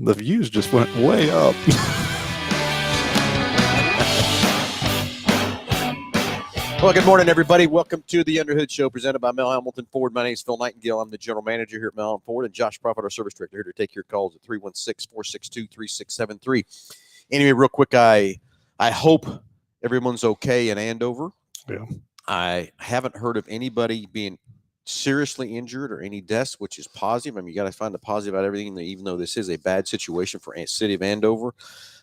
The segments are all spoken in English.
The views just went way up. Well, good morning, everybody. Welcome to the Underhood Show presented by Mel Hambelton Ford. My name is Phil Nightingale. I'm the general manager here at Mel Hambelton Ford, and Josh Prophet, our service director, here to take your calls at 316-462-3673. Anyway, real quick, I hope everyone's okay in Andover. Yeah. I haven't heard of anybody being seriously injured or any deaths, which is positive. I mean, you got to find the positive out of everything, even though this is a bad situation for the city of Andover.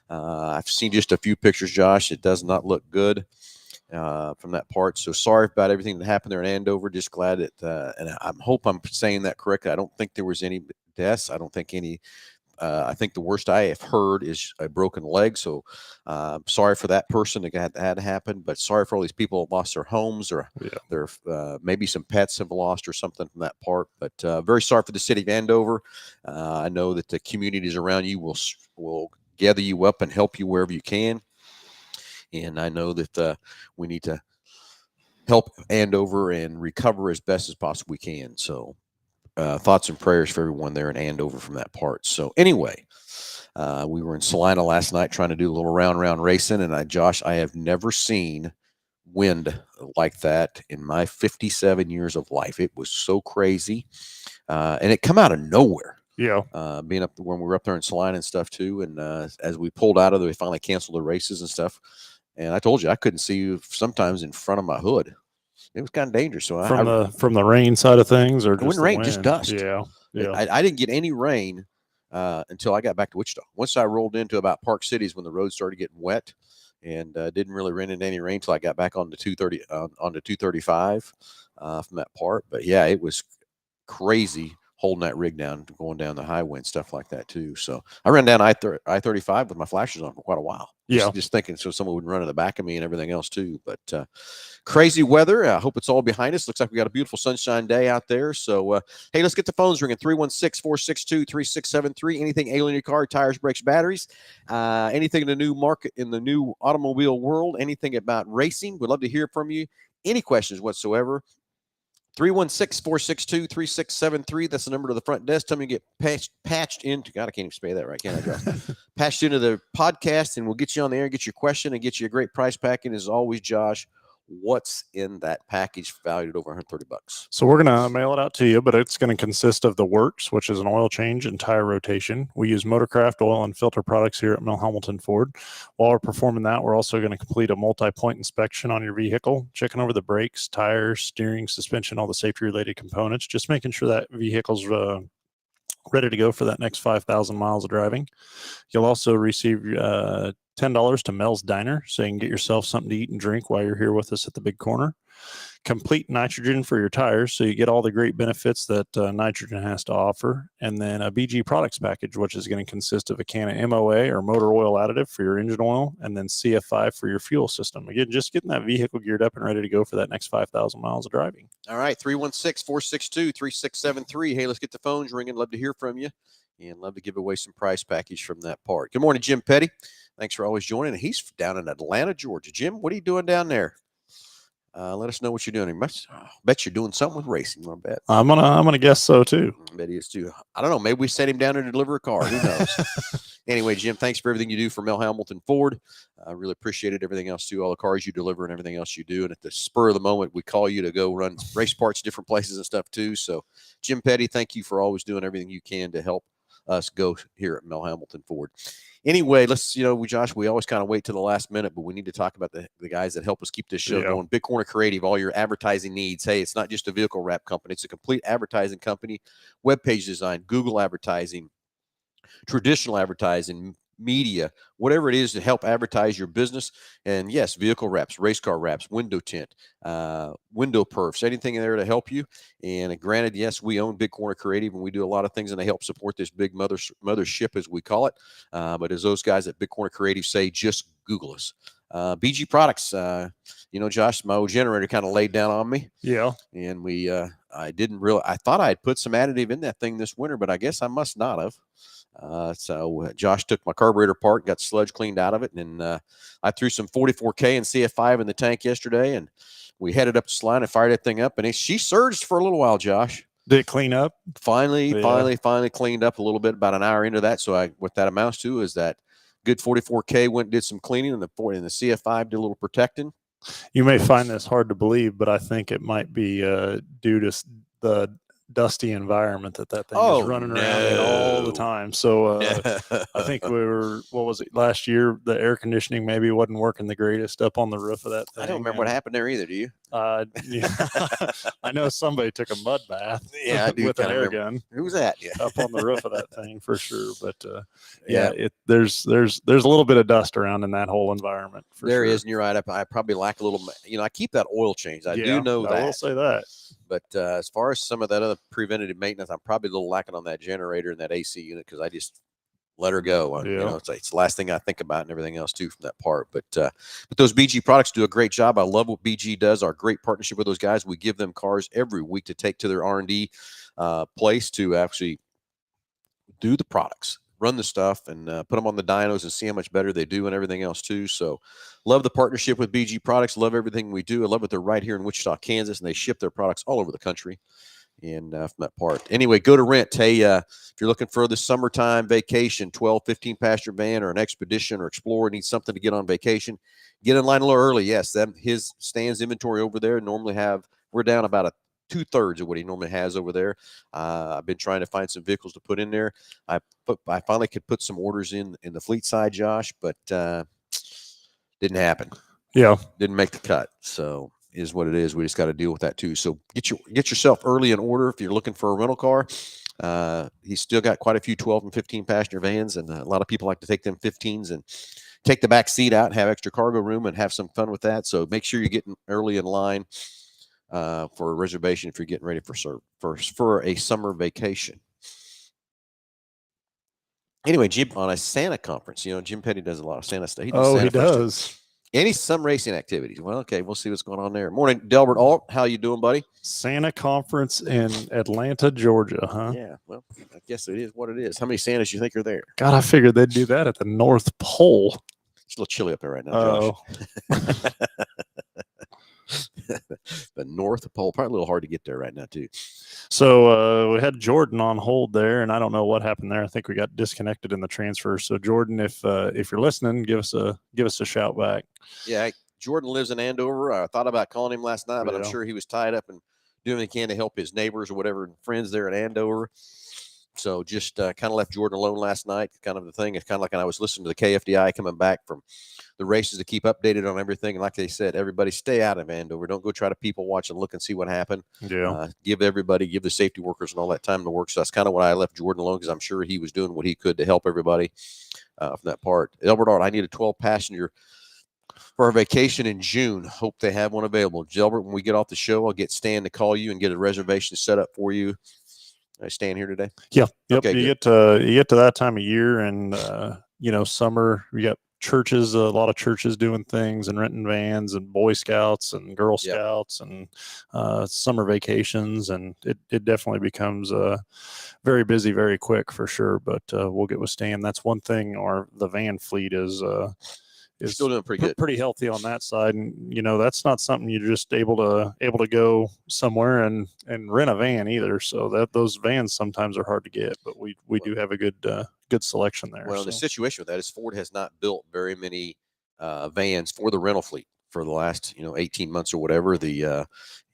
I've seen just a few pictures, Josh. It does not look good. From that part. So sorry about everything that happened there in Andover. Just glad that, and I hope I'm saying that correctly. I don't think there was any deaths. I don't think any. I think the worst I have heard is a broken leg. So sorry for that person that had to happen, but sorry for all these people that lost their homes or their maybe some pets have lost or something from that part. But very sorry for the city of Andover. I know that the communities around you will gather you up and help you wherever you can. And I know that we need to help Andover and recover as best as possibly we can. So thoughts and prayers for everyone there in Andover from that part. So anyway, we were in Salina last night trying to do a little round racing. And Josh, I have never seen wind like that in my 57 years of life. It was so crazy. And it come out of nowhere. Yeah. Being up when we were up there in Salina and stuff too. And as we pulled out of there, we finally canceled the races and stuff. And I told you I couldn't see you sometimes in front of my hood. It was kind of dangerous. So from the rain side of things, or it wasn't rain, just dust. Yeah. I didn't get any rain until I got back to Wichita. Once I rolled into about Park Cities when the road started getting wet, and didn't really run into any rain until I got back onto 235 from that part. But yeah, it was crazy holding that rig down, going down the highway and stuff like that too. So I ran down I-35 with my flashers on for quite a while. Just thinking so someone would run in the back of me and everything else too. But crazy weather. I hope it's all behind us. Looks like we got a beautiful sunshine day out there. So, hey, let's get the phones ringing. 316-462-3673. Anything ailing your car, tires, brakes, batteries, anything in the new market, in the new automobile world, anything about racing. We'd love to hear from you. Any questions whatsoever. 316-462-3673. That's the number to the front desk. Tell me you get patched into. God, I can't even say that right, can I, Josh? Patched into the podcast, and we'll get you on the air, get your question, and get you a great price packing. As always, Josh, what's in that package valued at over $130? So we're going to mail it out to you, but it's going to consist of the works, which is an oil change and tire rotation. We use Motorcraft oil and filter products here at Mel Hambelton Ford. While we're performing that, we're also going to complete a multi-point inspection on your vehicle, checking over the brakes, tires, steering, suspension, all the safety-related components, just making sure that vehicle's ready to go for that next 5,000 miles of driving. You'll also receive $10 to Mel's Diner, so you can get yourself something to eat and drink while you're here with us at the big corner. Complete nitrogen for your tires, so you get all the great benefits that nitrogen has to offer. And then a BG products package, which is going to consist of a can of MOA or motor oil additive for your engine oil, and then CF5 for your fuel system. Again, just getting that vehicle geared up and ready to go for that next 5,000 miles of driving. All right, 316-462-3673. Hey, let's get the phones ringing. Love to hear from you, and love to give away some price package from that part. Good morning, Jim Petty. Thanks for always joining. He's down in Atlanta, Georgia. Jim, what are you doing down there? Let us know what you're doing. I bet you're doing something with racing. I bet. I'm gonna guess so too. I bet he is too. I don't know. Maybe we sent him down there to deliver a car. Who knows? Anyway, Jim, thanks for everything you do for Mel Hambelton Ford. I really appreciate it. Everything else too, all the cars you deliver and everything else you do. And at the spur of the moment, we call you to go run race parts, different places and stuff too. So, Jim Petty, thank you for always doing everything you can to help us go here at Mel Hambelton Ford. Anyway, let's, Josh, we always kind of wait to the last minute, but we need to talk about the guys that help us keep this show going. Big Corner Creative, all your advertising needs. Hey, it's not just a vehicle wrap company. It's a complete advertising company, web page design, Google advertising, traditional advertising, media, whatever it is to help advertise your business. And yes, vehicle wraps, race car wraps, window tint, window perfs, anything in there to help you. And granted, yes, we own Big Corner Creative, and we do a lot of things, and they help support this big mothership, as we call it. But as those guys at Big Corner Creative say, just Google us. BG Products, Josh, my old generator kind of laid down on me. Yeah. And I thought I had put some additive in that thing this winter, but I guess I must not have. So Josh took my carburetor apart, got sludge cleaned out of it, and I threw some 44K and CF5 in the tank yesterday, and we headed up to Salina and fired that thing up, and she surged for a little while, Josh. Did it clean up? Finally Yeah. cleaned up a little bit about an hour into that. So what that amounts to is that good 44K went and did some cleaning, and the CF5 did a little protecting. You may find this hard to believe, but I think it might be due to the dusty environment that thing is running around in all the time. So I think what was it, last year, the air conditioning maybe wasn't working the greatest up on the roof of that thing. I don't remember what happened there either, do you? Yeah. I know somebody took a mud bath Yeah, I do with an kinda air remember. gun Who was that? Yeah. up on the roof of that thing for sure. But Yeah. there's a little bit of dust around in that whole environment for There sure. is, and you're right. I probably lack a little, I keep that oil change. I do know that. I will say that. But as far as some of that other preventative maintenance, I'm probably a little lacking on that generator and that AC unit because I just let her go. You know, it's the last thing I think about and everything else too from that part. But those BG products do a great job. I love what BG does. Our great partnership with those guys. We give them cars every week to take to their R&D place to actually do the products, run the stuff, and put them on the dynos and see how much better they do and everything else too. So love the partnership with BG Products. Love everything we do. I love that they're right here in Wichita, Kansas, and they ship their products all over the country. And from that part. Anyway, go to rent. Hey, if you're looking for the summertime vacation, 12, 15 passenger van or an Expedition or Explorer, need something to get on vacation, get in line a little early. Yes, his stands inventory over there normally we're down about 2/3 of what he normally has over there. I've been trying to find some vehicles to put in there. I finally could put some orders in the fleet side, Josh, but didn't happen. Yeah. Didn't make the cut. So is what it is. We just got to deal with that too. So get yourself early in order if you're looking for a rental car. He's still got quite a few 12 and 15 passenger vans, and a lot of people like to take them 15s and take the back seat out and have extra cargo room and have some fun with that. So make sure you're getting early in line for a reservation if you're getting ready for a summer vacation. Anyway, Jim, on a Santa conference, Jim Petty does a lot of Santa stuff. He does. Any some racing activities? Well, okay, we'll see what's going on there. Morning, Delbert Alt. How you doing, buddy? Santa conference in Atlanta, Georgia, huh? Yeah, well, I guess it is what it is. How many Santas do you think are there? God, I figured they'd do that at the North Pole. It's a little chilly up there right now, Josh. The North Pole, probably a little hard to get there right now too. So we had Jordan on hold there, and I don't know what happened there. I think we got disconnected in the transfer. So Jordan, if you're listening, give us a shout back. Yeah, Jordan lives in Andover. I thought about calling him last night, but I'm sure he was tied up and doing what he can to help his neighbors or whatever and friends there in Andover. So just kind of left Jordan alone last night. Kind of the thing. It's kind of like when I was listening to the KFDI coming back from the races to keep updated on everything. And like they said, everybody stay out of Andover. Don't go try to people watch and look and see what happened. Yeah. Give the safety workers and all that time to work. So that's kind of why I left Jordan alone, because I'm sure he was doing what he could to help everybody from that part. Albert Art, I need a 12 passenger for our vacation in June. Hope they have one available. Gilbert, when we get off the show, I'll get Stan to call you and get a reservation set up for you. I stand here today. Yeah. Yep. Okay, you get to that time of year, and summer. You got churches, a lot of churches doing things and renting vans, and Boy Scouts and Girl Scouts, and summer vacations, and it definitely becomes very busy very quick for sure. But we'll get with Stan. That's one thing. The van fleet is still doing pretty good, pretty healthy on that side. And that's not something you're just able to go somewhere and rent a van either. So those vans sometimes are hard to get, but we do have a good selection there. Well, the situation with that is Ford has not built very many vans for the rental fleet for the last 18 months or whatever.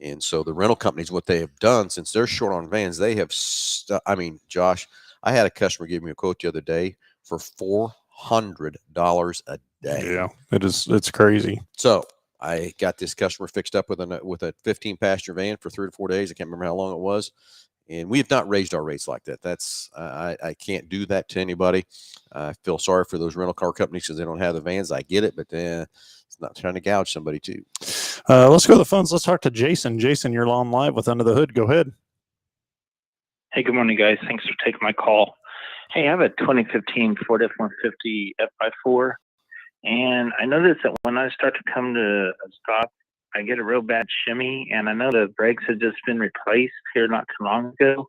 And so the rental companies, what they have done, since they're short on vans, they have Josh, I had a customer give me a quote the other day for $400 a day. Yeah, it's crazy. So I got this customer fixed up with a 15 passenger van for 3 to 4 days. I can't remember how long it was. And we have not raised our rates like that. That's I can't do that to anybody. I feel sorry for those rental car companies because they don't have the vans. I get it, but it's not trying to gouge somebody too. Let's go to the phones. Let's talk to Jason. Jason, you're on live with Under the Hood. Go ahead. Hey, good morning, guys. Thanks for taking my call. Hey, I have a 2015 Ford F-150 F-4, and I noticed that when I start to come to a stop, I get a real bad shimmy, and I know the brakes had just been replaced here not too long ago.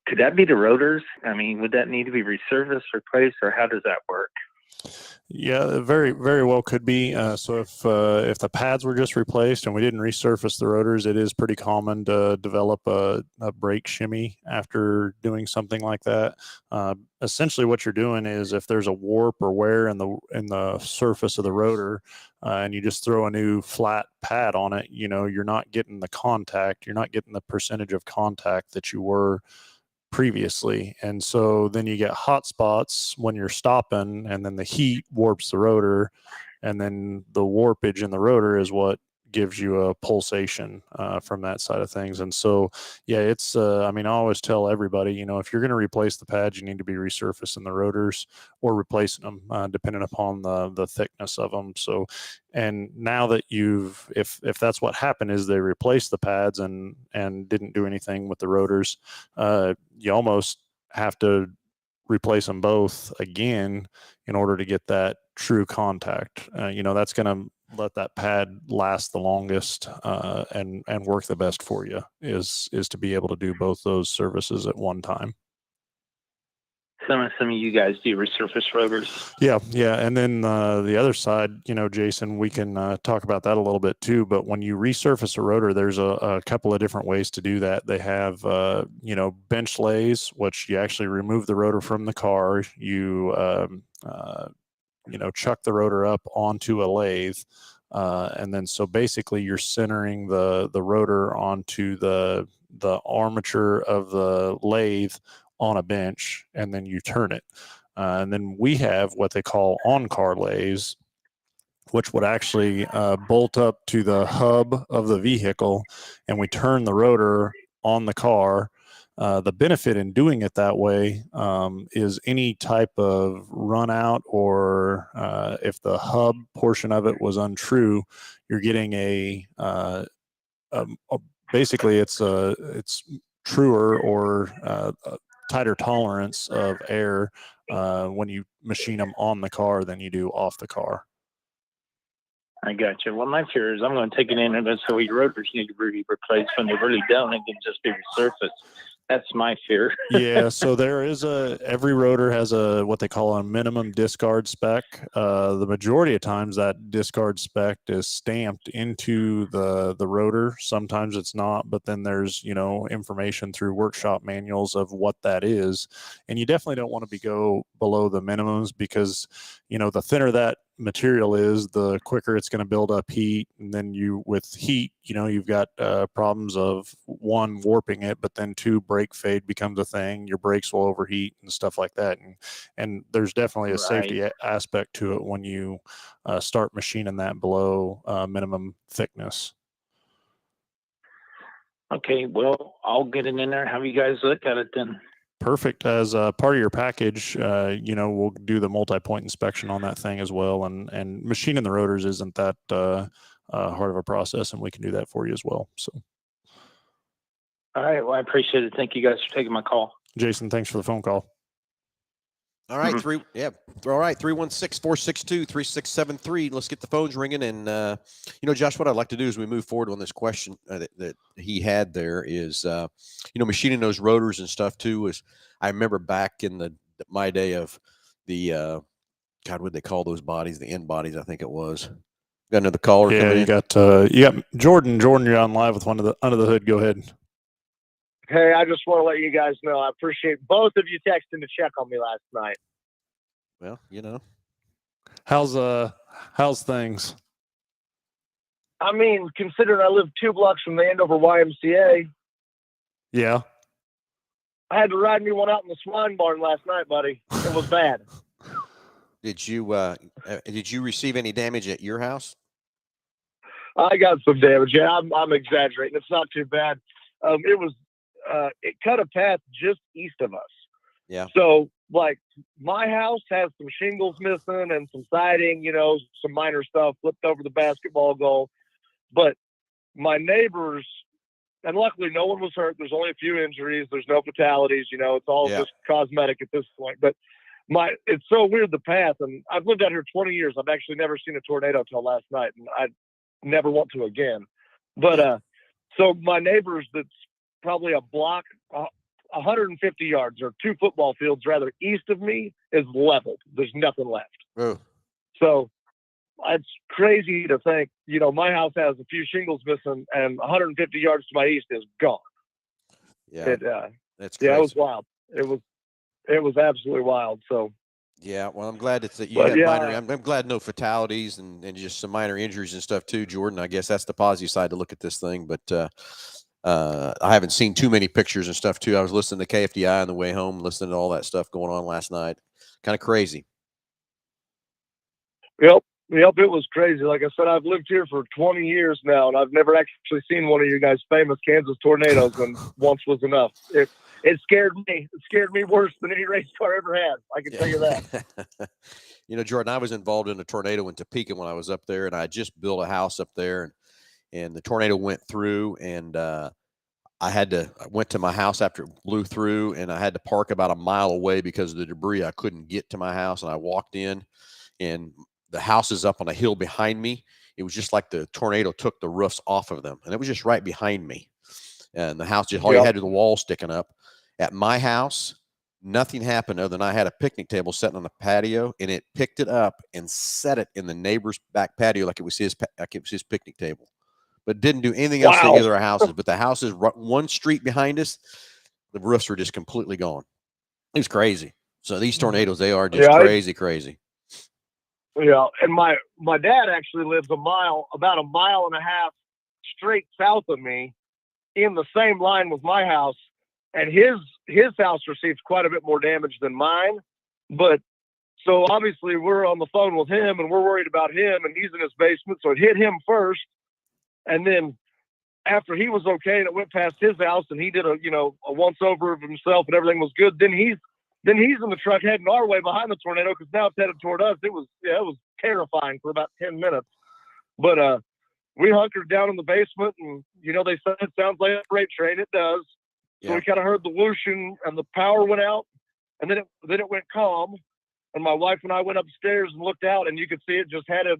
Could that be the rotors? I mean, would that need to be resurfaced, replaced, or how does that work? Yeah, very, very well could be. So if the pads were just replaced and we didn't resurface the rotors, it is pretty common to develop a brake shimmy after doing something like that. Essentially, what you're doing is if there's a warp or wear in the surface of the rotor, and you just throw a new flat pad on it, you're not getting the contact. You're not getting the percentage of contact that you were previously. And so then you get hot spots when you're stopping, and then the heat warps the rotor, and then the warpage in the rotor is what gives you a pulsation from that side of things. And so, yeah, it's, I mean, I always tell everybody, if you're going to replace the pads, you need to be resurfacing the rotors or replacing them, depending upon the thickness of them. So, and now that if that's what happened is they replaced the pads and didn't do anything with the rotors, you almost have to replace them both again in order to get that true contact. That's going to let that pad last the longest and work the best for you is to be able to do both those services at one time. Some of you guys do resurface rotors. Yeah. And then the other side, Jason, we can talk about that a little bit too. But when you resurface a rotor, there's a couple of different ways to do that. They have, bench lays, which you actually remove the rotor from the car. You, chuck the rotor up onto a lathe. And then so basically you're centering the rotor onto the armature of the lathe on a bench, and then you turn it. And then we have what they call on-car lathes, which would actually bolt up to the hub of the vehicle, and we turn the rotor on the car. The benefit in doing it that way is any type of run out, or if the hub portion of it was untrue, you're getting basically it's truer or tighter tolerance of air when you machine them on the car than you do off the car. I got you. Well, my fear is I'm going to take it in and so your rotors need to be replaced when they really don't. It can just be resurfaced. That's my fear. Yeah, so there is every rotor has what they call a minimum discard spec. The majority of times that discard spec is stamped into the rotor. Sometimes it's not, but then there's, information through workshop manuals of what that is. And you definitely don't want to go below the minimums because, the thinner that material is, the quicker it's going to build up heat. And then with heat, you've got problems of one, warping it, but then two, brake fade becomes a thing. Your brakes will overheat and stuff like that. And there's definitely a safety aspect to it when you start machining that below minimum thickness. Okay, well, I'll get it in there. Have you guys look at it then? Perfect. As a part of your package, we'll do the multi-point inspection on that thing as well. And machining the rotors isn't that hard of a process, and we can do that for you as well. So. All right. Well, I appreciate it. Thank you guys for taking my call. Jason, thanks for the phone call. All right, All right, 316-462-3673. Let's get the phones ringing. And, Josh, what I'd like to do as we move forward on this question that he had there is, machining those rotors and stuff too. Is I remember back in my day of the, God, what they call those bodies? The end bodies, I think it was. Got another caller coming in. You got Jordan. Jordan, you're on live with one of the under the hood. Go ahead. Hey, I just want to let you guys know I appreciate both of you texting to check on me last night. Well, how's things? I mean, considering I live 2 blocks from the Andover YMCA. Yeah. I had to ride me one out in the swine barn last night, buddy. It was bad. Did you receive any damage at your house? I got some damage. Yeah, I'm exaggerating. It's not too bad. It cut a path just east of us. Yeah. So, like, my house has some shingles missing and some siding, some minor stuff, flipped over the basketball goal. But my neighbors, and luckily no one was hurt. There's only a few injuries. There's no fatalities. It's all just cosmetic at this point. But it's so weird, the path. And I've lived out here 20 years. I've actually never seen a tornado till last night, and I never want to again. But so my neighbors, that's probably a block 150 yards or 2 football fields rather east of me is leveled. There's nothing left. Oh. So it's crazy to think, my house has a few shingles missing and 150 yards to my east is gone. Yeah. That's crazy. Yeah, it was wild. It was absolutely wild. So. Yeah, well, I'm glad that you had minor. I'm glad no fatalities and just some minor injuries and stuff too, Jordan. I guess that's the positive side to look at this thing. But I haven't seen too many pictures and stuff too. I was listening to KFDI on the way home, listening to all that stuff going on last night. Kind of crazy. Yep, it was crazy. Like I said, I've lived here for 20 years now, and I've never actually seen one of your guys' famous Kansas tornadoes, and once was enough. It scared me. It scared me worse than any race car ever had. I can tell you that. Jordan, I was involved in a tornado in Topeka when I was up there, and I just built a house up there, and the tornado went through, and I went to my house after it blew through, and I had to park about a mile away because of the debris. I couldn't get to my house, and I walked in, and the house is up on a hill behind me. It was just like the tornado took the roofs off of them, and it was just right behind me. And the house, just all you had was the wall sticking up. At my house, nothing happened other than I had a picnic table sitting on the patio, and it picked it up and set it in the neighbor's back patio like it was his picnic table. But didn't do anything else to either of our houses. But the houses one street behind us, the roofs were just completely gone. It was crazy. So these tornadoes, they are just crazy. Yeah, and my dad actually lives about a mile and a half straight south of me in the same line with my house, and his house received quite a bit more damage than mine. But so obviously we're on the phone with him, and we're worried about him, and he's in his basement, so it hit him first, and then after he was okay and it went past his house and he did a once over of himself and everything was good, then he's in the truck heading our way behind the tornado because now it's headed toward us. It was terrifying for about 10 minutes. But we hunkered down in the basement, and they said it sounds like a freight train. It does. Yeah. So we kind of heard the whooshing, and the power went out, and then it went calm. And my wife and I went upstairs and looked out, and you could see it just headed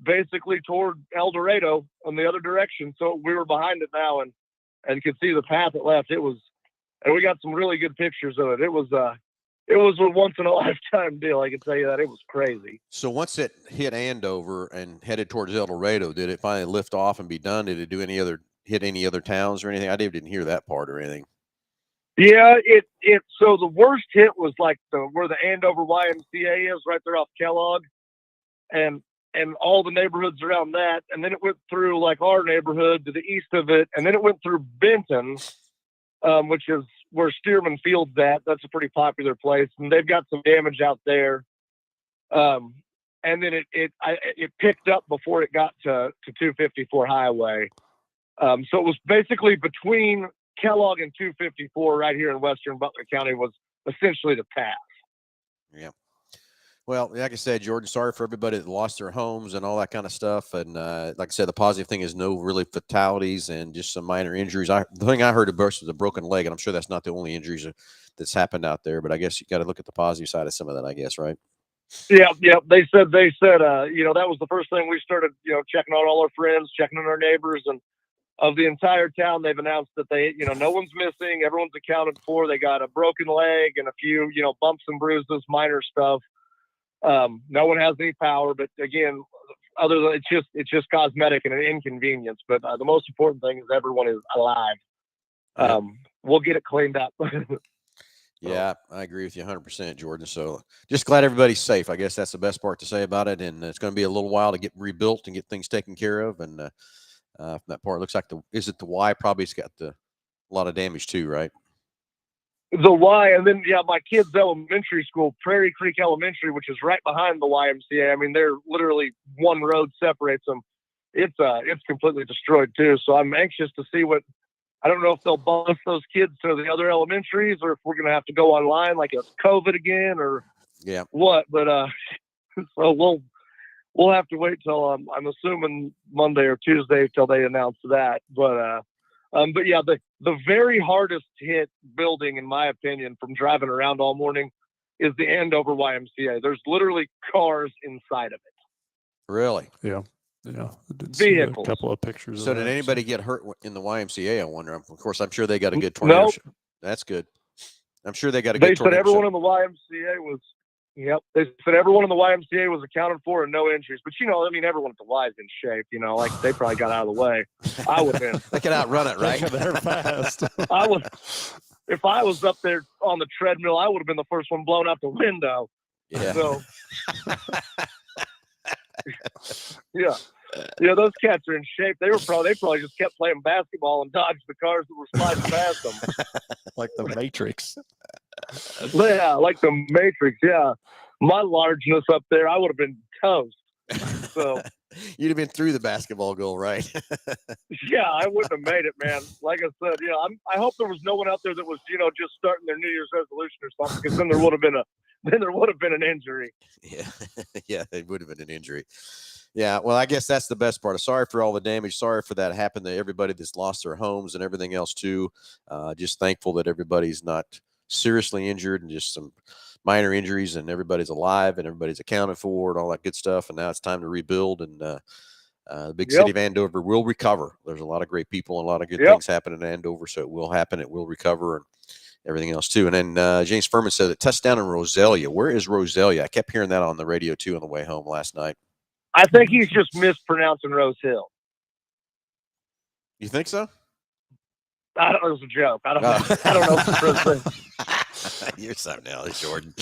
basically toward El Dorado on the other direction. So we were behind it now, and could see the path it left. And we got some really good pictures of it. It was a once in a lifetime deal. I can tell you that. It was crazy. So once it hit Andover and headed towards El Dorado, did it finally lift off and be done? Did it do hit any other towns or anything? I didn't hear that part or anything. Yeah, so the worst hit was like where the Andover YMCA is, right there off Kellogg, and all the neighborhoods around that. And then it went through like our neighborhood to the east of it, and then it went through Benton, which is where Stearman Field's at. That's a pretty popular place, and they've got some damage out there. And then it picked up before it got to 254 Highway. So it was basically between Kellogg and 254 right here in western Butler County was essentially the path. Yeah. Well, like I said, Jordan, sorry for everybody that lost their homes and all that kind of stuff. And like I said, the positive thing is no really fatalities and just some minor injuries. The thing I heard about was a broken leg, and I'm sure that's not the only injuries that's happened out there. But I guess you got to look at the positive side of some of that, I guess, right? Yeah. They said, that was the first thing we started, checking on all our friends, checking on our neighbors, and of the entire town, they've announced that no one's missing. Everyone's accounted for. They got a broken leg and a few, bumps and bruises, minor stuff. No one has any power, but again, other than it's just cosmetic and an inconvenience. But the most important thing is everyone is alive. We'll get it cleaned up. Yeah, I agree with you 100%, Jordan. So just glad everybody's safe. I guess that's the best part to say about it. And it's going to be a little while to get rebuilt and get things taken care of. And from that part, it looks like the Y probably has got a lot of damage too, right? The Y, and then my kids' elementary school, Prairie Creek Elementary, which is right behind the YMCA. I mean, they're literally one road separates them. It's completely destroyed too. So I'm anxious to see what. I don't know if they'll bus those kids to the other elementaries, or if we're going to have to go online like it's COVID again, or what. But so we'll have to wait till I'm assuming Monday or Tuesday till they announce that. But yeah, the very hardest hit building, in my opinion, from driving around all morning, is the Andover YMCA. There's literally cars inside of it. Really? Yeah. Yeah. Vehicles. A couple of pictures. So did anybody get hurt in the YMCA? I wonder. Of course, I'm sure they got a good tornado. That's good. I'm sure they got a They good said tornado everyone show. in the YMCA was. Yep, they said everyone in the YMCA was accounted for and no injuries. But I mean, everyone at the Y is in shape. Like they probably got out of the way. I would have been. They can outrun it, right? They're fast. If I was up there on the treadmill, I would have been the first one blown out the window. Yeah. So, yeah, those cats are in shape. They probably just kept playing basketball and dodged the cars that were sliding past them. Like the Matrix. Yeah, like the Matrix. Yeah, my largeness up there, I would have been toast. So you'd have been through the basketball goal, right? yeah, I wouldn't have made it, man. Like I said, I hope there was no one out there that was, just starting their New Year's resolution or something, because then there would have been an injury. Yeah, yeah, it would have been an injury. Yeah, well, I guess that's the best part. Sorry for all the damage. Sorry for that happened to everybody that's lost their homes and everything else too. Just thankful that everybody's not seriously injured and just some minor injuries, and everybody's alive and everybody's accounted for and all that good stuff. And now it's time to rebuild, and the big city of Andover will recover. There's a lot of great people and a lot of good things happening in Andover, so it will happen. It will recover, and everything else too. And then James Furman said that touchdown in Roselia. Where is Roselia? I kept hearing that on the radio too on the way home last night. I think he's just mispronouncing Rose Hill. You think so? I don't know. It was a joke. I don't know. I don't know if it's Rose Hill. You're something else, Jordan.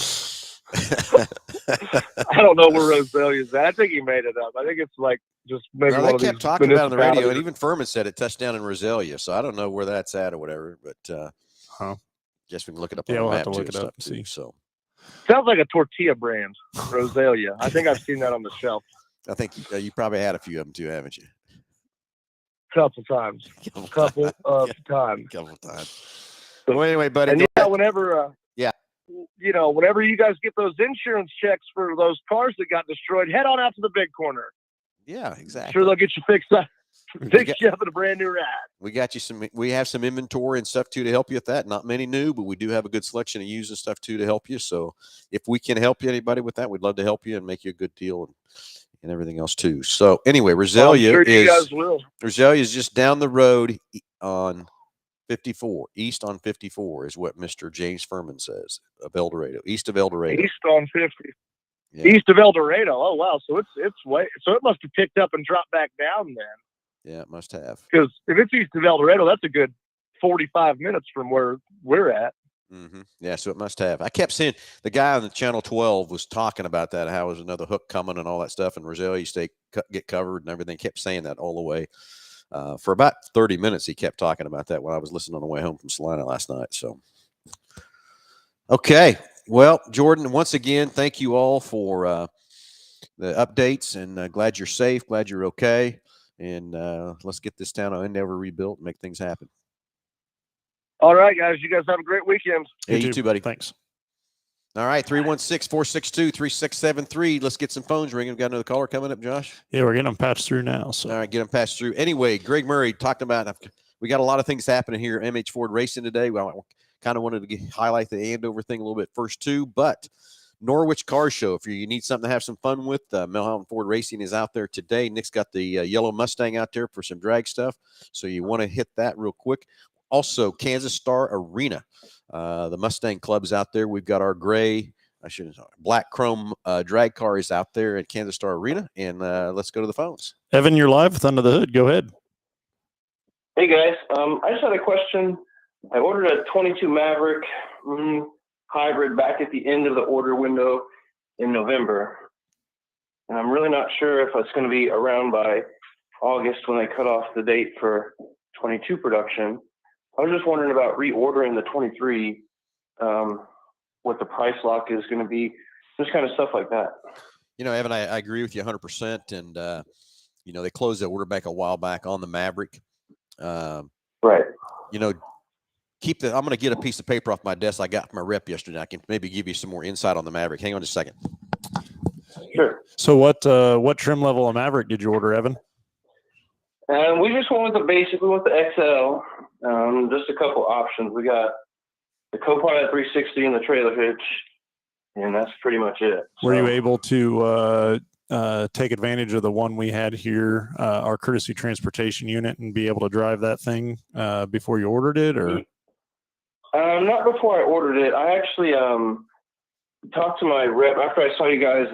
I don't know where Roselia is at. I think he made it up. I think it's like just maybe well, one they of kept these talking about it on the radio, and municipalities. even Furman said it touchdown in Roselia. So I don't know where that's at or whatever, but guess we can look it up on the we'll map have to look too it and up and stuff too. see. So Sounds like a tortilla brand, Roselia. I think I've seen that on the shelf I think you probably had a few of them too, haven't you? a couple times. Couple of times. Couple of times. Well, anyway, buddy. And whenever whenever you guys get those insurance checks for those cars that got destroyed, head on out to the big corner. Yeah, exactly. Sure, they'll get you fixed up. Fix you up in a brand new ride. We have some inventory and stuff too to help you with that. Not many new, but we do have a good selection of used and stuff too to help you. So if we can help you, anybody with that, we'd love to help you and make you a good deal and everything else too. So anyway, Roselia Roselia is just down the road on 54, east on 54 is what Mr. James Furman says of El Dorado, east of El Dorado. East on 50. Yeah. East of El Dorado. Oh wow! So it must have picked up and dropped back down then. Yeah, it must have. Because if it's east of El Dorado, that's a good 45 minutes from where we're at. Mm-hmm. Yeah, so it must have. I kept seeing the guy on the Channel 12 was talking about that, how there's another hook coming and all that stuff, and Roselia get covered and everything. Kept saying that all the way. For about 30 minutes, he kept talking about that when I was listening on the way home from Salina last night. So, okay. Well, Jordan, once again, thank you all for the updates, and glad you're safe, glad you're okay. And let's get this town of Andover rebuilt and make things happen. All right, guys. You guys have a great weekend. Hey, you too, buddy. Thanks. All right, 316-462-3673. Let's get some phones ringing. We've got another caller coming up, Josh. Yeah, we're getting them patched through now. So. All right, get them passed through. Anyway, Greg Murray talked about we got a lot of things happening here at MH Ford Racing today. I kind of wanted to highlight the Andover thing a little bit first too, but Norwich Car Show. If you need something to have some fun with, Mel Hambelton Ford Racing is out there today. Nick's got the yellow Mustang out there for some drag stuff, so you want to hit that real quick. Also, Kansas Star Arena. The Mustang Club's out there. We've got our black chrome drag car is out there at Kansas Star Arena, and let's go to the phones. Evan, you're live with Under the Hood. Go ahead. Hey, guys. I just had a question. I ordered a 22 Maverick hybrid back at the end of the order window in November. And I'm really not sure if it's going to be around by August when they cut off the date for 22 production. I was just wondering about reordering the 23, what the price lock is going to be, just kind of stuff like that. Evan, I agree with you 100%. And, they closed that order back a while back on the Maverick. Right. I'm going to get a piece of paper off my desk I got from my rep yesterday. I can maybe give you some more insight on the Maverick. Hang on just a second. Sure. So what trim level of Maverick did you order, Evan? And we just went with the basic. We went with the XL. Just a couple options. We got the Copilot 360 and the trailer hitch, and that's pretty much it. Were you able to take advantage of the one we had here, our courtesy transportation unit, and be able to drive that thing before you ordered it, or? Not before I ordered it. I actually talked to my rep after I saw you guys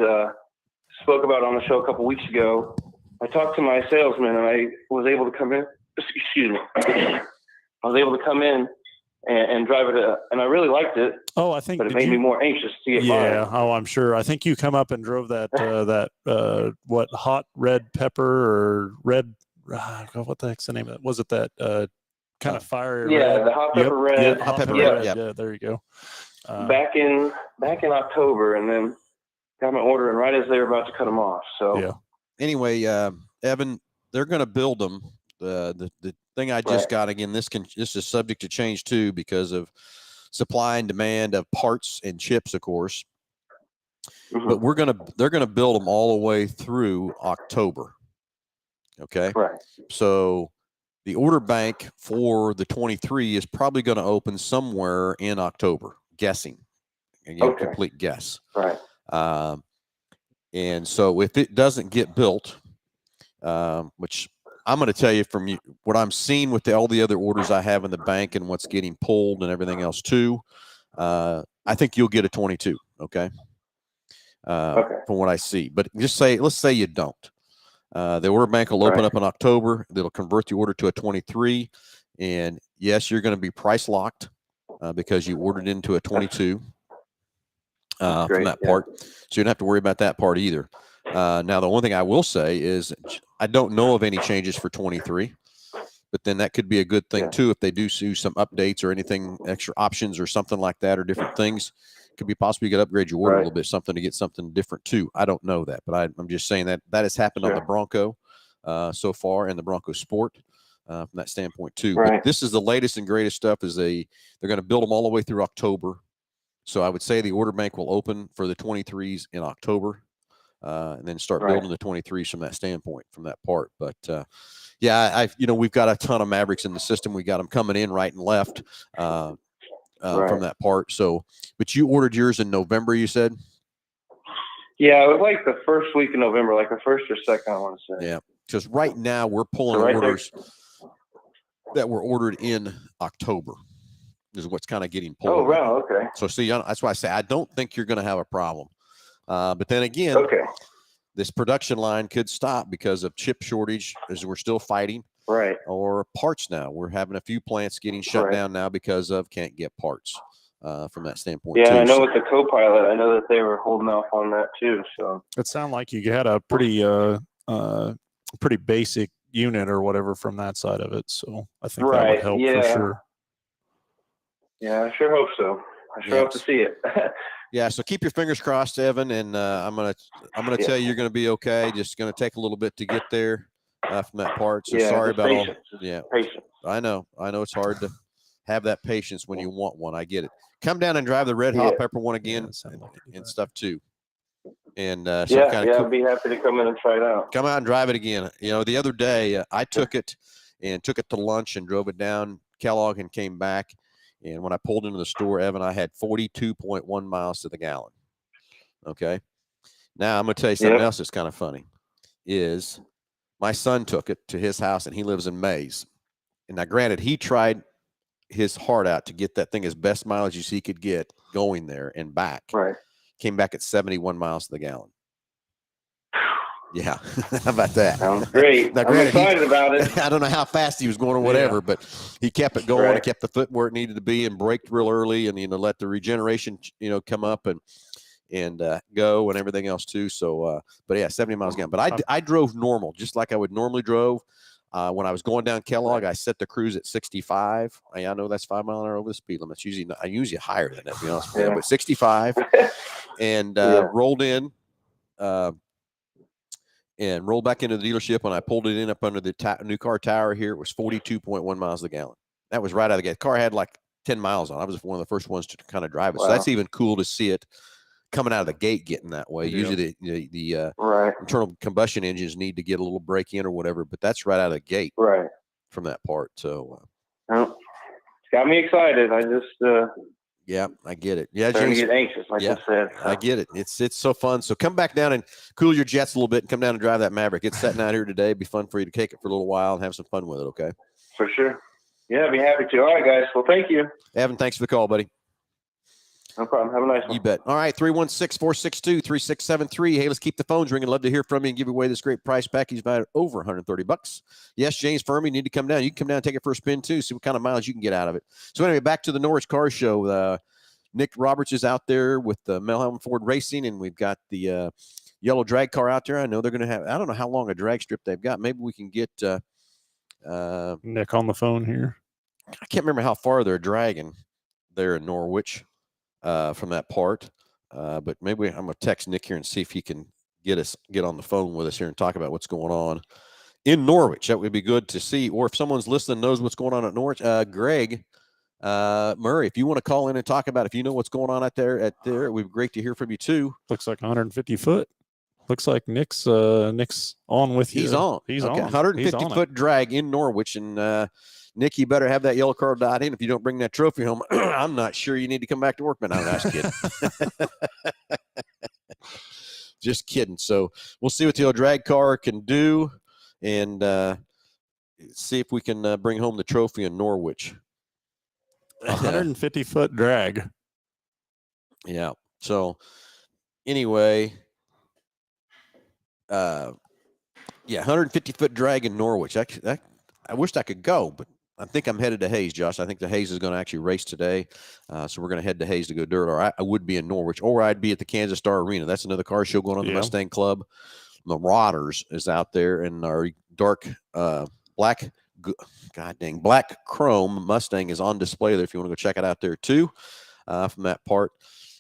spoke about it on the show a couple weeks ago. I talked to my salesman, and I was able to come in. Excuse me. I was able to come in and drive it, and I really liked it. Oh, I think. But it made me more anxious to get Yeah. mine. Oh, I'm sure. I think you come up and drove that what hot red pepper or red. What the heck's the name of it? Was it that kind of fire? Yeah, red? the hot pepper red. Hot pepper red. red. Yep. Yeah, there you go. Back in October, and then got my order, and right as they were about to cut them off. So yeah. Anyway, Evan, they're going to build them. The thing I just got, again, this is subject to change too because of supply and demand of parts and chips, of course. Mm-hmm. But they're gonna build them all the way through October. Okay. Right. So the order bank for the 23 is probably going to open somewhere in October, guessing. Again, complete guess. Right. And so if it doesn't get built, which I'm going to tell you from what I'm seeing with all the other orders I have in the bank and what's getting pulled and everything else too, I think you'll get a 22. Okay. From what I see, but let's say you don't. The order bank will open up in October. It'll convert the order to a 23. And yes, you're going to be price locked because you ordered into a 22 from that part. So you don't have to worry about that part either. Now, the one thing I will say is I don't know of any changes for 23, but then that could be a good thing too. If they do some updates or anything, extra options or something like that, or different things, could be possible you could upgrade your order a little bit, something to get something different too. I don't know that, but I'm just saying that has happened on the Bronco so far, and the Bronco Sport from that standpoint too. But this is the latest and greatest stuff. They're going to build them all the way through October. So I would say the order bank will open for the 23s in October, and then start building the 23s from that standpoint, from that part. But yeah, we've got a ton of Mavericks in the system. We got them coming in right and left. From that part. So, but you ordered yours in November, you said? Yeah, it was like the first week in November, like the first or second, I want to say. Yeah, because right now we're pulling orders that were ordered in October is what's kind of getting pulled. Oh, wow, okay. So see, that's why I say I don't think you're going to have a problem. But then again, this production line could stop because of chip shortage, as we're still fighting. Right. Or parts now. We're having a few plants getting shut down now because of can't get parts from that standpoint. Yeah, too. I know with the co-pilot, I know that they were holding off on that too. So it sounded like you had a pretty basic unit or whatever from that side of it. So I think that would help for sure. Yeah, I sure hope so. I sure hope to see it. Yeah, so keep your fingers crossed, Evan, and I'm gonna tell you you're gonna be okay. Just gonna take a little bit to get there. From that part. So sorry about patience. Patience. I know it's hard to have that patience when you want one. I get it. Come down and drive the red hot pepper one again and stuff too. And I'd be happy to come in and try it out. Come out and drive it again. The other day I took it to lunch and drove it down Kellogg and came back. And when I pulled into the store, Evan, I had 42.1 miles to the gallon. Okay. Now I'm going to tell you something else that's kind of funny is my son took it to his house, and he lives in Mays. And now, granted, he tried his heart out to get that thing as best mileage as he could get going there and back. Right. Came back at 71 miles to the gallon. Yeah. How about that? Sounds great. Now, granted, I'm excited about it. I don't know how fast he was going or whatever, but he kept it going. He kept the foot where it needed to be and braked real early and, let the regeneration, come up and go and everything else too. So, but yeah, 70 miles a gallon. But I drove normal, just like I would normally drove. When I was going down Kellogg, I set the cruise at 65. I know that's 5 miles an hour over the speed limit. I usually higher than that, to be honest with you, but 65 and rolled in and rolled back into the dealership. When I pulled it in up under the new car tower here, it was 42.1 miles a gallon. That was right out of the gate. The car had like 10 miles on it. I was one of the first ones to kind of drive it. Wow. So that's even cool to see it coming out of the gate getting that way. Usually the internal combustion engines need to get a little break in or whatever, but that's right out of the gate from that part. So it's got me excited. I just yeah, I get it. Yeah, starting to get anxious, like I said. So. I get it. It's so fun. So come back down and cool your jets a little bit and come down and drive that Maverick. It's sitting out here today. It'd be fun for you to take it for a little while and have some fun with it, okay? For sure. Yeah, I'd be happy to. All right, guys. Well, thank you. Evan, thanks for the call, buddy. No problem. Have a nice one. You bet. All right, 316-462-3673. Hey, let's keep the phones ringing. Love to hear from you and give away this great price package valued over $130. Yes, James Fermi, you need to come down. You can come down and take it for a spin, too, see what kind of miles you can get out of it. So anyway, back to the Norwich Car Show. Nick Roberts is out there with the Mel Hambelton Ford Racing, and we've got the yellow drag car out there. I know they're going to have, I don't know how long a drag strip they've got. Maybe we can get Nick on the phone here. I can't remember how far they're dragging there in Norwich from that part. But maybe I'm going to text Nick here and see if he can get on the phone with us here and talk about what's going on in Norwich. That would be good to see. Or if someone's listening knows what's going on at Norwich, Greg Murray, if you want to call in and talk about if you know what's going on out there, it would be great to hear from you too. Looks like 150 foot. Looks like Nick's on with you. He's on. He's okay. on. 150 foot drag in Norwich, and Nick, you better have that yellow card dialed in. If you don't bring that trophy home, I'm not sure you need to come back to work, man. I'm just kidding. Just kidding. So we'll see what the old drag car can do, and see if we can bring home the trophy in Norwich. 150 foot drag. Yeah. So anyway, 150 foot drag in Norwich. I wished I could go, but I think I'm headed to Hayes, Josh. I think the Hayes is going to actually race today. So we're going to head to Hayes to go dirt. Or I would be in Norwich, or I'd be at the Kansas Star Arena. That's another car show going on. The Mustang Club. The Rotors is out there, and our dark black chrome Mustang is on display there if you want to go check it out there too, from that part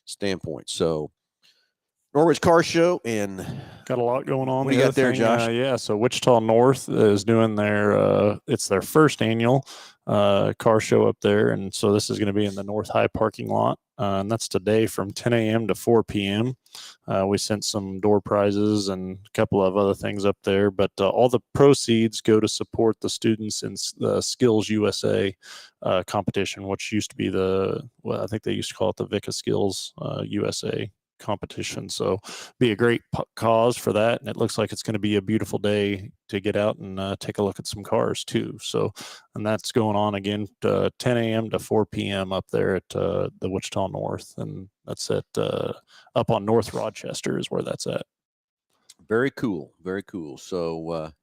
standpoint. So Norwich Car Show, and got a lot going on. What do you got there, Josh? So Wichita North is doing it's their first annual car show up there, and so this is going to be in the North High parking lot, and that's today from 10 a.m. to 4 p.m. We sent some door prizes and a couple of other things up there, but all the proceeds go to support the students in the Skills USA competition, which used to be I think they used to call it the VICA Skills USA competition. So be a great cause for that, and it looks like it's going to be a beautiful day to get out and take a look at some cars too. So, and that's going on again 10 a.m. to 4 p.m. up there at the Wichita North, and that's at up on North Rochester is where that's at. Very cool, very cool. So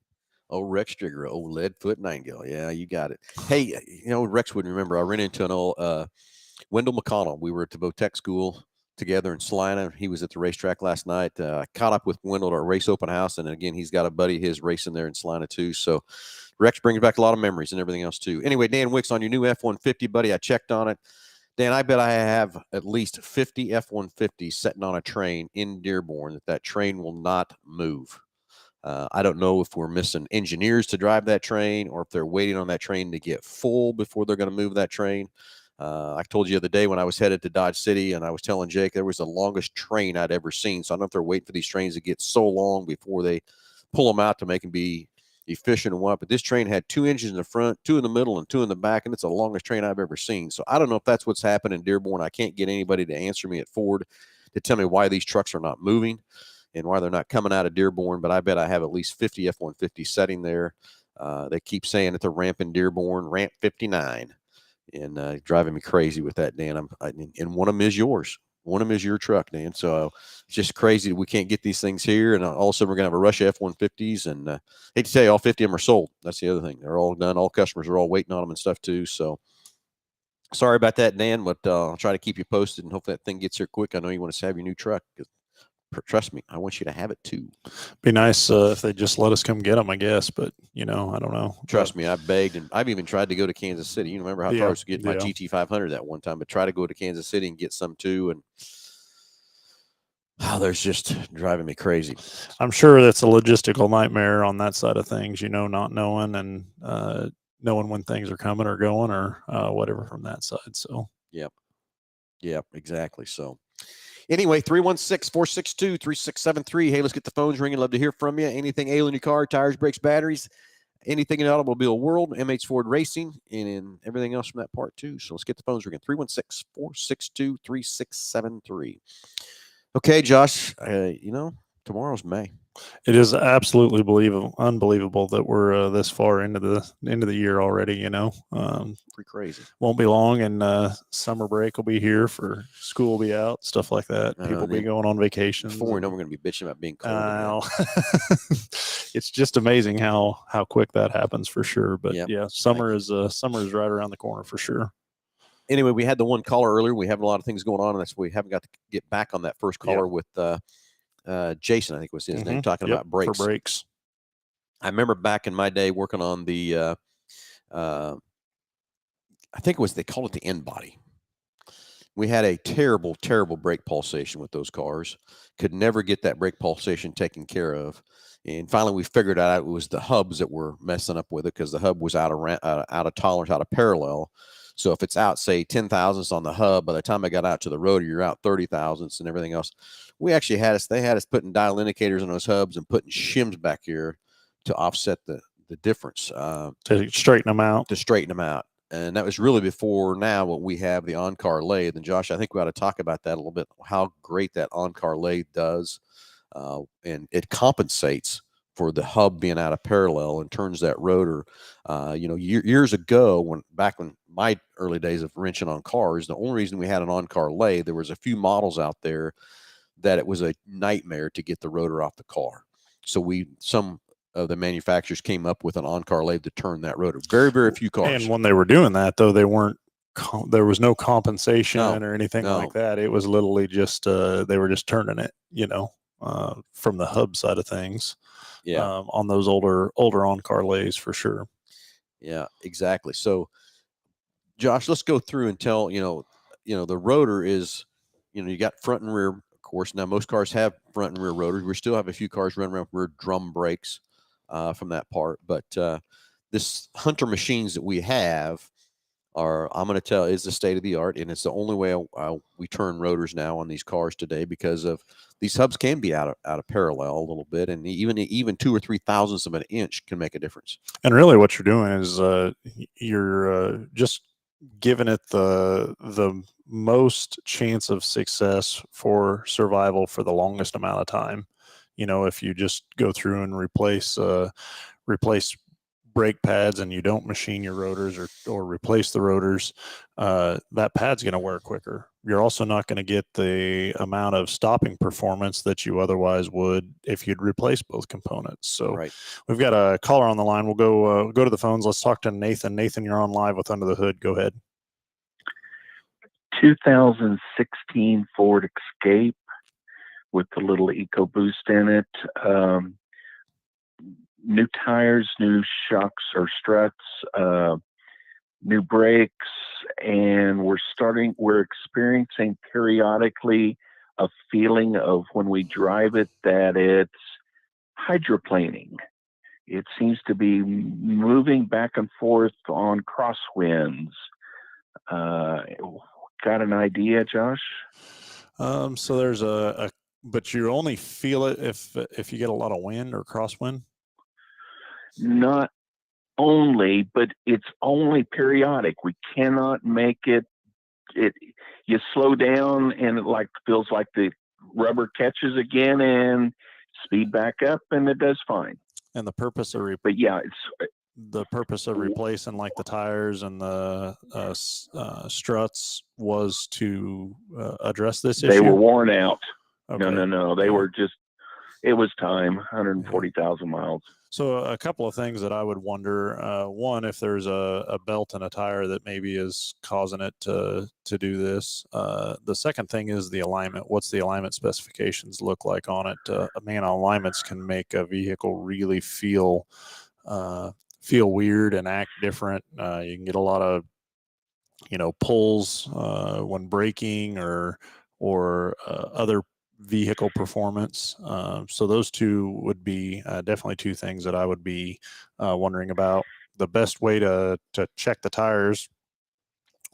old Rex Trigger, old Leadfoot Nightingale. Yeah, you got it. Hey, Rex would remember I ran into an old Wendell McConnell. We were at the Votech School together in Salina. He was at the racetrack last night. I caught up with Wendell at our race open house, and again, he's got a buddy of his racing there in Salina too. So Rex brings back a lot of memories and everything else too. Anyway, Dan Wicks, on your new F-150, buddy, I checked on it. Dan, I bet I have at least 50 F-150s sitting on a train in Dearborn that train will not move. I don't know if we're missing engineers to drive that train, or if they're waiting on that train to get full before they're going to move that train. I told you the other day when I was headed to Dodge City, and I was telling Jake there was the longest train I'd ever seen. So I don't know if they're waiting for these trains to get so long before they pull them out to make them be efficient and what. But this train had 2 engines in the front, 2 in the middle, and 2 in the back, and it's the longest train I've ever seen. So I don't know if that's what's happened in Dearborn. I can't get anybody to answer me at Ford to tell me why these trucks are not moving and why they're not coming out of Dearborn. But I bet I have at least 50 F-150 sitting there. They keep saying at the ramp in Dearborn, ramp 59. And driving me crazy with that, Dan. And one of them is yours. One of them is your truck, Dan. So it's just crazy that we can't get these things here. And all of a sudden, we're going to have a rush of F-150s. And hate to tell you, all 50 of them are sold. That's the other thing. They're all done. All customers are all waiting on them and stuff, too. So sorry about that, Dan. But I'll try to keep you posted, and hopefully that thing gets here quick. I know you want to have your new truck. Trust me, I want you to have it too. Be nice if they just let us come get them, I guess. But I don't know. Trust me, I've begged, and I've even tried to go to Kansas City. You remember how far I was to get my GT500 that one time, but try to go to Kansas City and get some too. And there's just driving me crazy. I'm sure that's a logistical nightmare on that side of things. Not knowing and knowing when things are coming or going or whatever from that side. So yep, exactly. So. Anyway, 316-462-3673. Hey, let's get the phones ringing. Love to hear from you. Anything ailing your car, tires, brakes, batteries, anything in the automobile world, MH Ford Racing, and everything else from that part too. So let's get the phones ringing. 316-462-3673. Okay, Josh, tomorrow's May. It is absolutely unbelievable that we're this far into the year already. Pretty crazy. Won't be long, and summer break will be here. For school will be out, stuff like that. I know, People will be going on vacations. Before we know, we're going to be bitching about being cold. It's just amazing how quick that happens, for sure. But Yep. yeah, summer is right around the corner for sure. Anyway, we had the one caller earlier. We have a lot of things going on, and that's why we haven't got to get back on that first caller with Jason, I think was his name, talking about brakes. For brakes. I remember back in my day working on the, I think they called it the end body. We had a terrible, terrible brake pulsation with those cars. Could never get that brake pulsation taken care of. And finally, we figured out it was the hubs that were messing up with it, because the hub was out of tolerance, out of parallel. So if it's out, say, 10 thousandths on the hub, by the time I got out to the rotor, you're out 30 thousandths and everything else. We actually they had us putting dial indicators on those hubs and putting shims back here to offset the difference. To straighten them out. And that was really before now what we have, the on-car lathe. And Josh, I think we ought to talk about that a little bit, how great that on-car lathe does. And it compensates for the hub being out of parallel and turns that rotor. Years ago, back when my early days of wrenching on cars, the only reason we had an on-car lathe, there was a few models out there that it was a nightmare to get the rotor off the car. So some of the manufacturers came up with an on-car lathe to turn that rotor. Very, very few cars. And when they were doing that, though, they weren't. There was no compensation or anything like that. It was literally just they were just turning it, from the hub side of things. Yeah. On those older on-car lathes, for sure. Yeah, exactly. So, Josh, let's go through and tell the rotor is, you got front and rear, of course. Now most cars have front and rear rotors. We still have a few cars running around with rear drum brakes from that part, but this Hunter machines that we have I'm going to tell, is the state of the art, and it's the only way we turn rotors now on these cars today, because of these hubs can be out of parallel a little bit, and even 2 or 3 thousandths of an inch can make a difference. And really, what you're doing is you're just giving it the most chance of success for survival for the longest amount of time. If you just go through and replace brake pads and you don't machine your rotors or replace the rotors, that pad's going to wear quicker. You're also not going to get the amount of stopping performance that you otherwise would if you'd replace both components. So right. We've got a caller on the line. We'll go to the phones. Let's talk to Nathan. Nathan, you're on live with Under the Hood. Go ahead. 2016 Ford Escape with the little EcoBoost in it. New tires, new shocks or struts, new brakes, and we're experiencing periodically a feeling of, when we drive it, that it's hydroplaning. It seems to be moving back and forth on crosswinds. Got an idea, Josh? So there's but you only feel it if you get a lot of wind or crosswind? Not only, but it's only periodic. We cannot make it. You slow down and it feels like the rubber catches again, and speed back up, and it does fine. And the purpose of but yeah, it's the purpose of replacing the tires and the struts was to address this issue. They were worn out. Okay. No. They were just. It was time. 140,000 miles. So a couple of things that I would wonder. One, if there's a belt in a tire that maybe is causing it to do this. The second thing is the alignment. What's the alignment specifications look like on it? Alignments can make a vehicle really feel weird and act different. You can get a lot of pulls when braking or other vehicle performance. So those two would be definitely two things that I would be wondering about. The best way to check the tires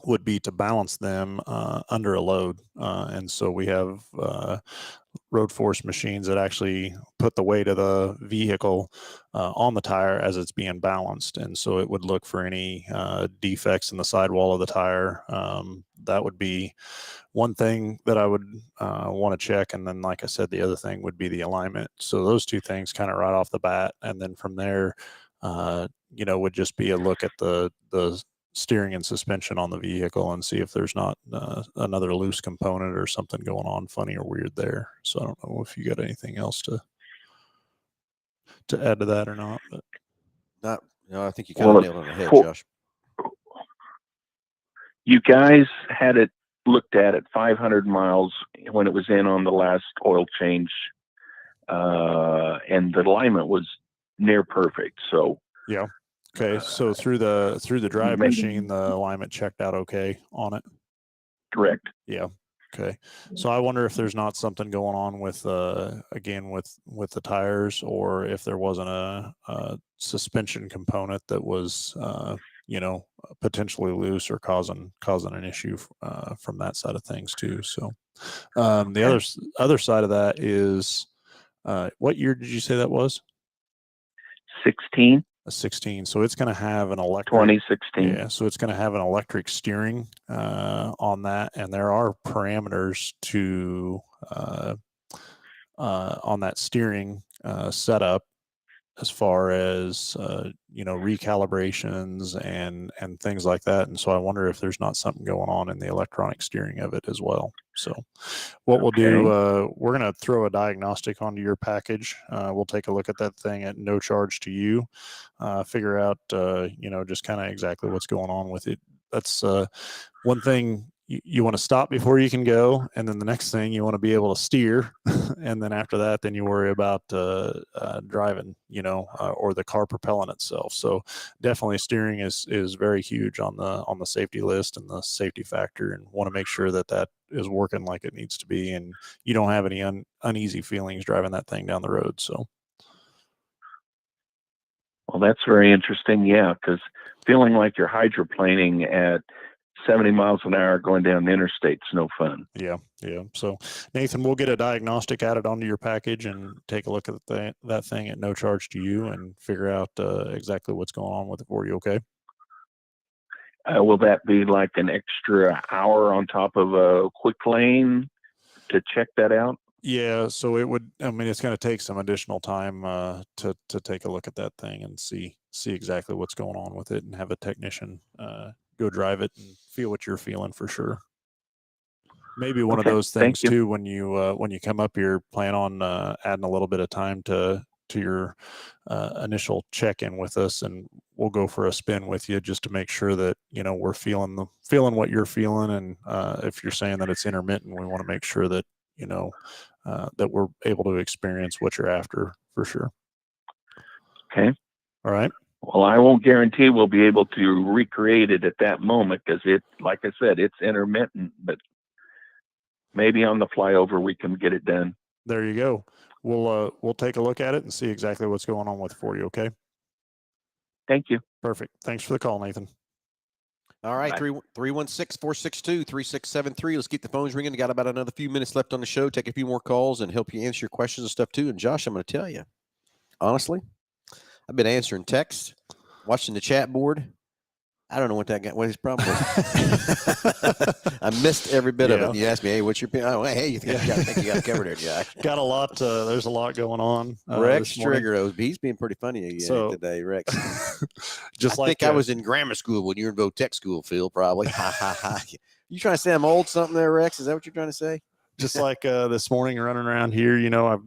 would be to balance them under a load. And so we have road force machines that actually put the weight of the vehicle on the tire as it's being balanced. And so it would look for any defects in the sidewall of the tire, that would be one thing that I would want to check. And then, like I said, the other thing would be the alignment. So those two things kind of right off the bat. And then from there, would just be a look at the steering and suspension on the vehicle and see if there's not another loose component or something going on funny or weird there. So I don't know if you got anything else to add to that or not, but I think you kind of nailed it on the head, Josh. You guys had it looked at 500 miles when it was in on the last oil change, and the alignment was near perfect. So yeah. Okay. So through the drive machine, the alignment checked out okay on it. Correct. Yeah. Okay. So I wonder if there's not something going on with again with the tires, or if there wasn't a suspension component that was potentially loose or causing an issue from that side of things too. So the other side of that is what year did you say that was? 16. A 16. So it's going to have an electric 2016. Yeah. So it's going to have an electric steering on that, and there are parameters to on that steering setup as far as recalibrations and things like that. And so I wonder if there's not something going on in the electronic steering of it as well. So what we'll do, we're going to throw a diagnostic onto your package. We'll take a look at that thing at no charge to you, figure out just kind of exactly what's going on with it. That's one thing. You want to stop before you can go, and then the next thing you want to be able to steer, and then after that, then you worry about driving, or the car propelling itself. So definitely steering is very huge on the safety list and the safety factor, and want to make sure that is working like it needs to be, and you don't have any uneasy feelings driving that thing down the road. So, well, that's very interesting. Yeah, because feeling like you're hydroplaning at 70 miles an hour going down the interstate's no fun. Yeah. So, Nathan, we'll get a diagnostic added onto your package and take a look at that thing at no charge to you and figure out exactly what's going on with it for you. Okay. Will that be like an extra hour on top of a quick lane to check that out? Yeah. So it would. I mean, it's going to take some additional time to take a look at that thing and see exactly what's going on with it, and have a technician go drive it and feel what you're feeling for sure. Maybe one of those things too, when you come up here, plan on adding a little bit of time to your initial check-in with us, and we'll go for a spin with you just to make sure that we're feeling what you're feeling, and if you're saying that it's intermittent, we want to make sure that that we're able to experience what you're after for sure. Okay. All right. Well, I won't guarantee we'll be able to recreate it at that moment, because like I said, it's intermittent, but maybe on the flyover we can get it done. There you go. We'll take a look at it and see exactly what's going on with it for you. Okay. Thank you. Perfect. Thanks for the call, Nathan. All right, 316-462-3673. Let's keep the phones ringing. Got about another few minutes left on the show. Take a few more calls and help you answer your questions and stuff too. And Josh, I'm going to tell you, honestly, I've been answering texts, watching the chat board. I don't know what his problem was. I missed every bit of it. You asked me, hey, what's your opinion? Oh, hey, I think you got it covered there, Josh. Got a lot. There's a lot going on. Rex Trigger, he's being pretty funny again today, Rex. I think I was in grammar school when you were in Votech school, Phil, probably. You trying to say I'm old something there, Rex? Is that what you're trying to say? Just like this morning running around here, I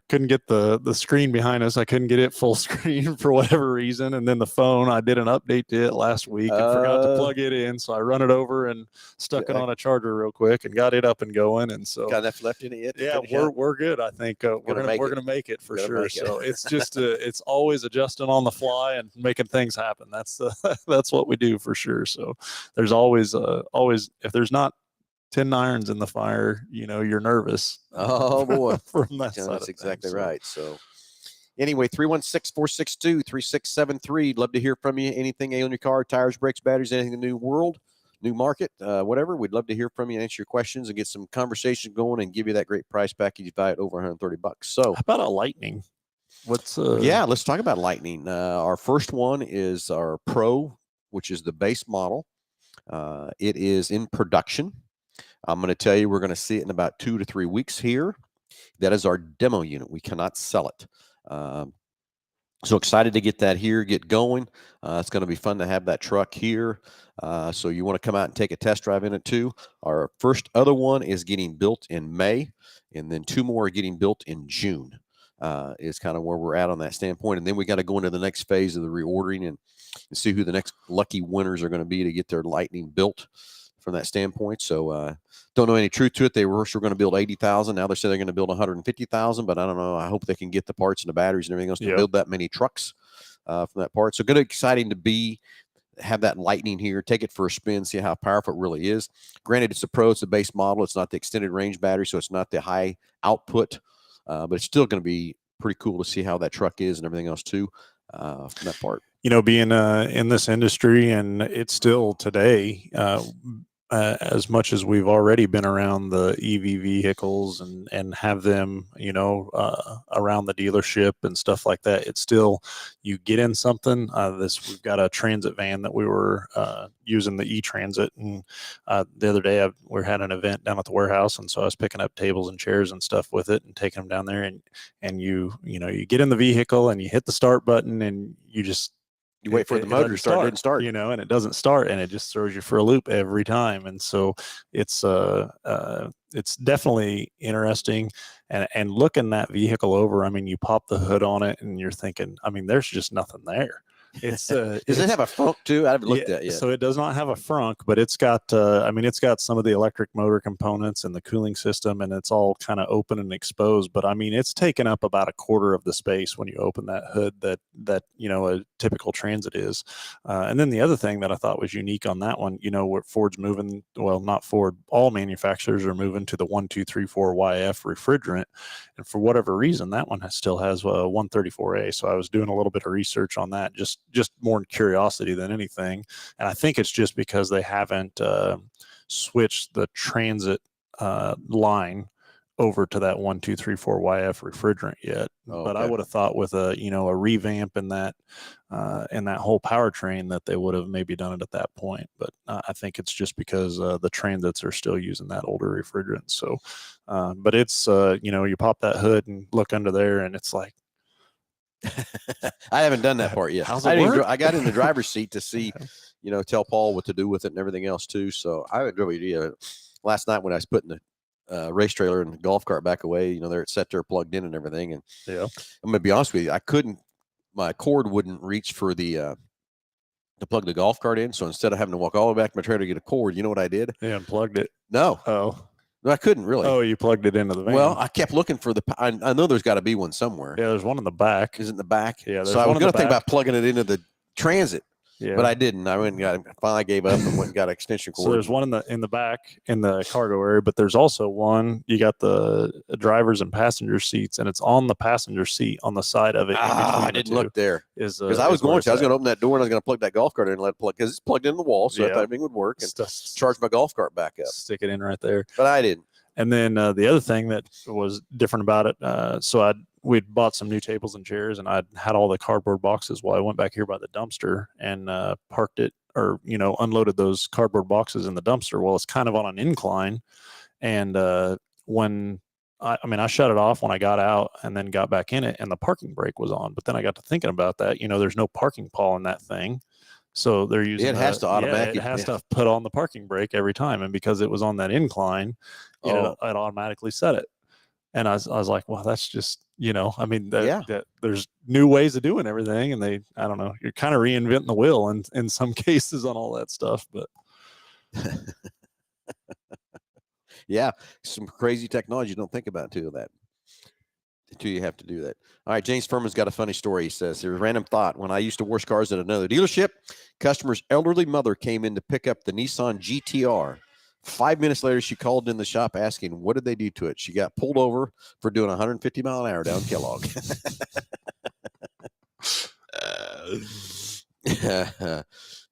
couldn't get the screen behind us. I couldn't get it full screen for whatever reason. And then the phone, I did an update to it last week and forgot to plug it in. So I run it over and stuck it on a charger real quick and got it up and going. And so got enough left in it yet? Yeah, we're good. I think we're gonna make it for sure. So it's just it's always adjusting on the fly and making things happen. That's what we do for sure. So there's always if there's not 10 irons in the fire, you're nervous. Oh boy. From that side. That's exactly right. So anyway, 316-462-3673. Love to hear from you. Anything on your car, tires, brakes, batteries, anything in the new world, new market, whatever. We'd love to hear from you and answer your questions and get some conversation going and give you that great price package. You buy it over $130. So how about a Lightning? Let's talk about Lightning. Our first one is our Pro, which is the base model. It is in production. I'm going to tell you, we're going to see it in about 2 to 3 weeks here. That is our demo unit. We cannot sell it. So excited to get that here, get going. It's going to be fun to have that truck here. So you want to come out and take a test drive in it too. Our first other one is getting built in May, and then 2 more are getting built in June. Is kind of where we're at on that standpoint. And then we got to go into the next phase of the reordering and see who the next lucky winners are going to be to get their Lightning built from that standpoint. So don't know any truth to it. They were going to build 80,000. Now they say they're going to build 150,000, but I don't know. I hope they can get the parts and the batteries and everything else to build that many trucks from that part. So good, exciting to have that Lightning here, take it for a spin, see how powerful it really is. Granted, it's a Pro, it's a base model. It's not the extended range battery, so it's not the high output, but it's still going to be pretty cool to see how that truck is and everything else too from that part. You know, being in this industry, and it's still today, as much as we've already been around the EV vehicles and have them, you know, around the dealership and stuff like that, it's still, you get in something. We've got a transit van that we were using, the e-transit, and the other day we had an event down at the warehouse, and so I was picking up tables and chairs and stuff with it and taking them down there, and you get in the vehicle and you hit the start button and you wait for the motor to start. It didn't start, you know, and it doesn't start, and it just throws you for a loop every time. And so it's definitely interesting. And looking that vehicle over, I mean, you pop the hood on it and you're thinking, I mean, there's just nothing there. It's does it have a frunk too? I haven't looked at it yet. So it does not have a frunk, but it's got it's got some of the electric motor components and the cooling system, and it's all kind of open and exposed. But I mean, it's taken up about a quarter of the space when you open that hood that you know, a typical Transit is. And then the other thing that I thought was unique on that one, you know, where Ford's moving, well, not Ford, all manufacturers are moving to the 1234 YF refrigerant, and for whatever reason, that one still has a 134A. So I was doing a little bit of research on that, just more curiosity than anything. And I think it's just because they haven't switched the Transit line over to that 1234 YF refrigerant yet. Oh, but okay. I would have thought with a revamp in that whole powertrain that they would have maybe done it at that point. But I think it's just because the Transits are still using that older refrigerant. So, but it's you pop that hood and look under there, and it's like, I haven't done that part yet. How's it work? I got in the driver's seat to see, tell Paul what to do with it and everything else too. So I haven't really last night when I was putting the race trailer and the golf cart back away, there it's set there plugged in and everything. And yeah, I'm gonna be honest with you, my cord wouldn't reach for the to plug the golf cart in. So instead of having to walk all the way back to my trailer to get a cord, you know what I did? yeah, unplugged it. No. Oh. No, I couldn't really. Oh, you plugged it into the van. Well, I kept looking for I know there's got to be one somewhere. Yeah, there's one in the back. Is it in the back? Yeah. So I was going to think about plugging it into the Transit, yeah, but I didn't. I went and finally gave up and went and got an extension cord. So there's one in the back in the cargo area, but there's also one. You got the driver's and passenger seats, and it's on the passenger seat on the side of it. I didn't look there because I was going to open that door and I was going to plug that golf cart in and let it plug because it's plugged in the wall, so I thought everything would work and charge my golf cart back up. Stick it in right there. But I didn't. And then the other thing that was different about it, we'd bought some new tables and chairs, and I'd had all the cardboard boxes while I went back here by the dumpster and parked it, or unloaded those cardboard boxes in the dumpster. Well, it's kind of on an incline, and when I shut it off when I got out and then got back in it, and the parking brake was on. But then I got to thinking about that. There's no parking pawl in that thing. So they're using it has to automatically. It has to put on the parking brake every time, and because it was on that incline, it automatically set it. And I was like, well, that's just there's new ways of doing everything, and I don't know, you're kind of reinventing the wheel in some cases on all that stuff, but yeah, some crazy technology you don't think about until you have to do that. All right, James Furman's got a funny story. He says, "Here's a random thought. When I used to wash cars at another dealership, customer's elderly mother came in to pick up the Nissan GTR. 5 minutes later, she called in the shop asking, what did they do to it? She got pulled over for doing 150 mile an hour down Kellogg."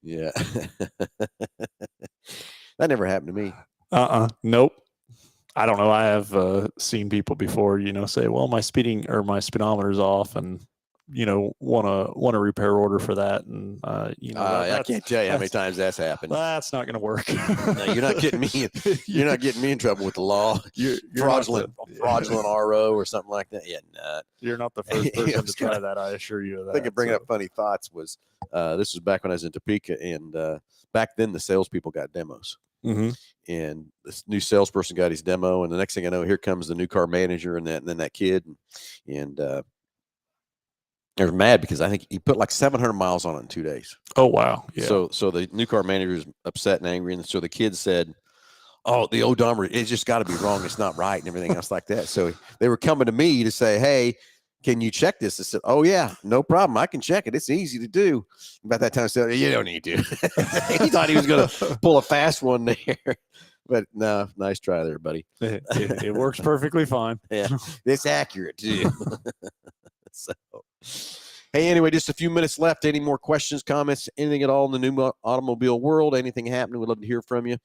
Yeah. That never happened to me. Nope. I don't know. I have seen people before, say, well, my speedometer is off, and want a repair order for that, and I can't tell you how many times that's happened. That's not going to work. No, you're not getting me. You're not getting me in trouble with the law. You're fraudulent RO or something like that. Yeah, nah. You're not the first person to try that. I assure you of that. I think bringing up funny thoughts was this was back when I was in Topeka, and back then the salespeople got demos. Mm-hmm. And this new salesperson got his demo, and the next thing I know, here comes the new car manager and then that kid, and they're mad because I think he put like 700 miles on it in 2 days. Oh wow! Yeah. So the new car manager is upset and angry, and so the kid said, "Oh, the odometer, it's just got to be wrong. It's not right," and everything else like that. So they were coming to me to say, "Hey, can you check this?" I said, "Oh yeah, no problem. I can check it. It's easy to do." About that time, I said, "You don't need to." He thought he was going to pull a fast one there, but no, nice try there, buddy. It works perfectly fine. Yeah, it's accurate too. So, hey, anyway, just a few minutes left. Any more questions, comments, anything at all in the new automobile world? Anything happening? We'd love to hear from you.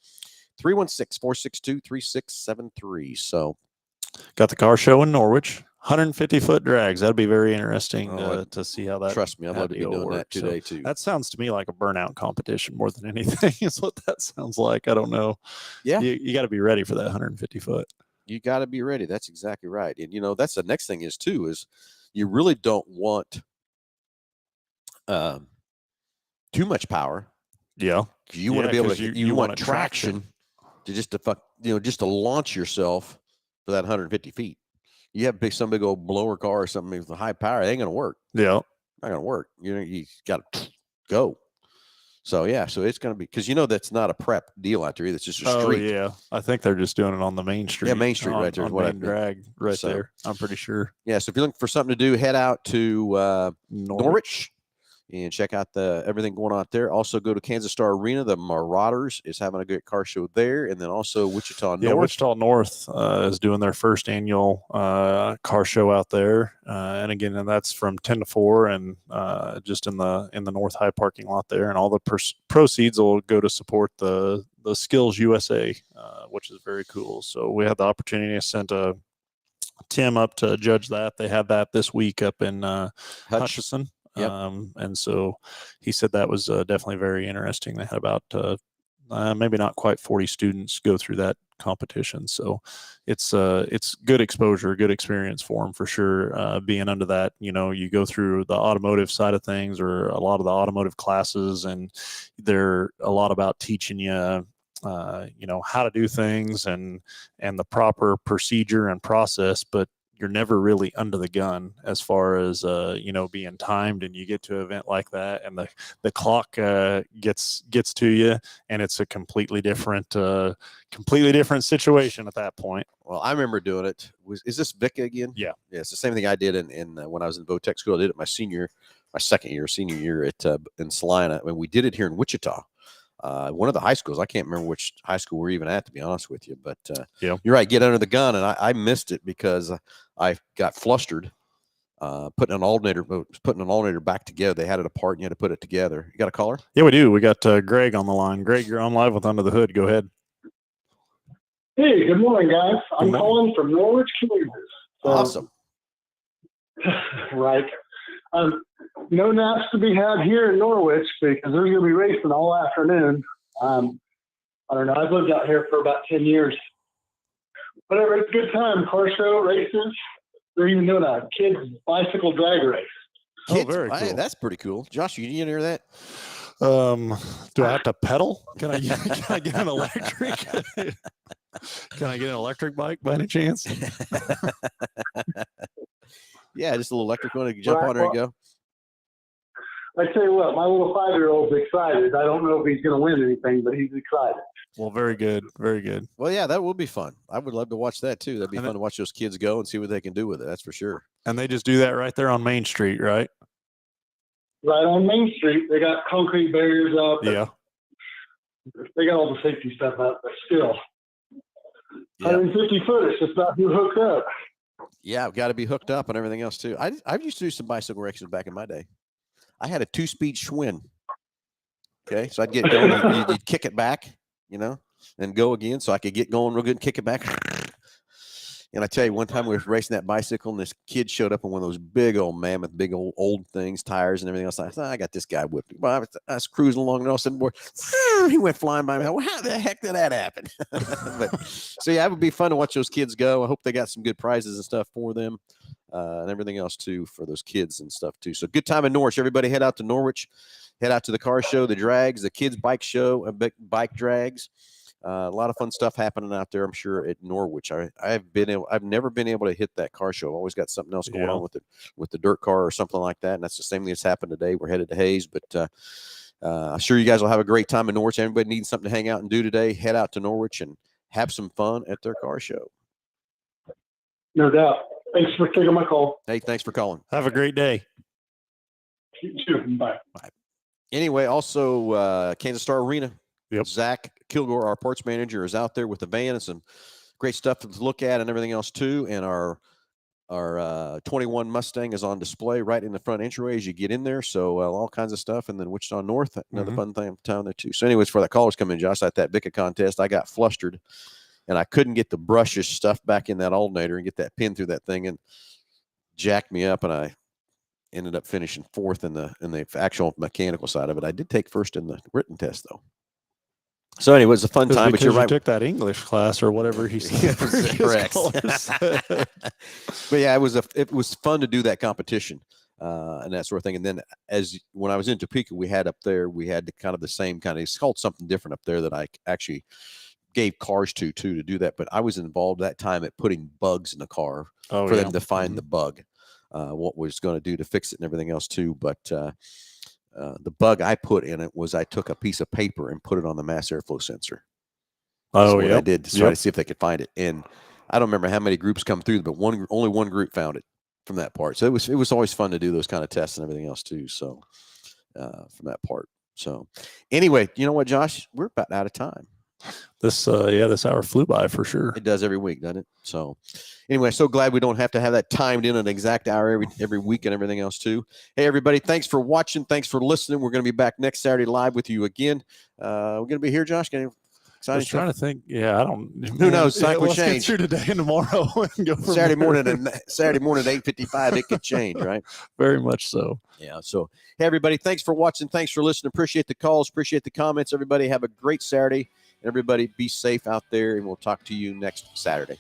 316-462-3673. So, got the car show in Norwich. 150-foot drags. That'd be very interesting to see how that. Trust me, I'd love to be doing that today too. That sounds to me like a burnout competition more than anything. Is what that sounds like. I don't know. Yeah, you got to be ready for that 150 foot. You got to be ready. That's exactly right. And that's the next thing is you really don't want too much power. Yeah, you want to be able to. You want traction to just to launch yourself for that 150 feet. You have some big old blower car or something with a high power, it ain't gonna work. Yeah, not gonna work. You got to go. So yeah, so it's gonna be because that's not a prep deal out there either. It's just a street. Oh yeah, I think they're just doing it on the main street. Yeah, Main Street right there is what I drag right there. I'm pretty sure. Yeah, so if you're looking for something to do, head out to Norwich and check out everything going on out there. Also go to Kansas Star Arena. The Marauders is having a good car show there, and then also Wichita North. Yeah, Wichita North is doing their first annual car show out there, and again, that's from 10 to 4, and just in the North High parking lot there, and all the proceeds will go to support the Skills USA, which is very cool. So we had the opportunity to send Tim up to judge that. They had that this week up in Hutchinson. Yep. And so he said that was definitely very interesting. They had about maybe not quite 40 students go through that competition. So it's good exposure, good experience for them for sure. Being under that, you go through the automotive side of things or a lot of the automotive classes, and they're a lot about teaching you how to do things and the proper procedure and process, but you're never really under the gun as far as being timed, and you get to an event like that and the clock gets to you, and it's a completely different situation at that point. Well, I remember doing it. Is this Vic again? Yeah, it's the same thing I did in when I was in Votech school. I did it my senior year at in Salina. I mean, we did it here in Wichita. One of the high schools. I can't remember which high school we're even at, to be honest with you. But yeah, you're right. Get under the gun, and I missed it because I got flustered putting an alternator back together. They had it apart, and you had to put it together. You got a caller? Yeah, we do. We got Greg on the line. Greg, you're on live with Under the Hood. Go ahead. Hey, good morning, guys. I'm calling from Norwich, Kansas. Awesome. Right. No naps to be had here in Norwich because there's going to be racing all afternoon. I don't know. I've lived out here for about 10 years. Whatever, it's a good time. Car show, races. They're even doing a kids' bicycle drag race. Kids, very cool. That's pretty cool. Josh, you didn't hear that? Do I have to pedal? Can I get an electric? Can I get an electric bike by any chance? Yeah, just a little electric one. You can jump on there and go. I tell you what, my little 5-year-old's excited. I don't know if he's going to win anything, but he's excited. Well, very good. Very good. Well, yeah, that would be fun. I would love to watch that too. That'd be fun to watch those kids go and see what they can do with it. That's for sure. And they just do that right there on Main Street, right? Right on Main Street. They got concrete barriers up. Yeah. They got all the safety stuff up, but still. Yeah. 150 foot, it's just not who hooked up. Yeah, I've got to be hooked up and everything else too. I used to do some bicycle races back in my day. I had a 2-speed Schwinn. Okay, so I'd get going. You'd kick it back, and go again, so I could get going real good and kick it back. And I tell you, one time we were racing that bicycle, and this kid showed up in one of those big old mammoth, big old things, tires and everything else. I thought, I got this guy whipped. Well, I was cruising along, and all of a sudden, boy, he went flying by me. Well, how the heck did that happen? But so yeah, it would be fun to watch those kids go. I hope they got some good prizes and stuff for them, and everything else too for those kids and stuff too. So good time in Norwich. Everybody head out to Norwich, head out to the car show, the drags, the kids bike show, bike drags. A lot of fun stuff happening out there, I'm sure, at Norwich. I've never been able to hit that car show. I've always got something else going on with the dirt car or something like that. And that's the same thing that's happened today. We're headed to Hayes, but I'm sure you guys will have a great time in Norwich. Everybody needs something to hang out and do today. Head out to Norwich and have some fun at their car show. No doubt. Thanks for taking my call. Hey, thanks for calling. Have a great day. You too. Bye. Anyway, also Kansas Star Arena. Yep. Zach Kilgore, our parts manager, is out there with the van and some great stuff to look at and everything else too. And our 21 Mustang is on display right in the front entryway as you get in there. So all kinds of stuff. And then Wichita North, another fun thing town there too. So anyways, for the callers coming in, Josh, at that BICA contest, I got flustered and I couldn't get the brushes stuff back in that alternator and get that pin through that thing, and jacked me up, and I ended up finishing fourth in the actual mechanical side of it. I did take first in the written test though. So anyway, it was a fun time, but you're right. You took that English class or whatever he said. Correct. But yeah, it was fun to do that competition and that sort of thing. And then when I was in Topeka, we had kind of the same kind of, it's called something different up there that I actually gave cars to do that. But I was involved that time at putting bugs in the car for them to find the bug, what was going to do to fix it and everything else too. But the bug I put in it was I took a piece of paper and put it on the mass airflow sensor. Oh, yeah. I did to try to see if they could find it. And I don't remember how many groups come through, but only one group found it from that part. So it was always fun to do those kind of tests and everything else too. So from that part. So anyway, you know what, Josh? We're about out of time. This hour flew by for sure. It does every week, doesn't it? So anyway, so glad we don't have to have that timed in an exact hour every week and everything else too. Hey, everybody, thanks for watching. Thanks for listening. We're going to be back next Saturday live with you again. We're going to be here, Josh. I was trying to think. Yeah, I don't. Who knows? Let's change. Get through today and tomorrow. And go from Saturday morning at 8:55. It could change, right? Very much so. Yeah. So, hey, everybody, thanks for watching. Thanks for listening. Appreciate the calls. Appreciate the comments. Everybody, have a great Saturday. Everybody, be safe out there, and we'll talk to you next Saturday.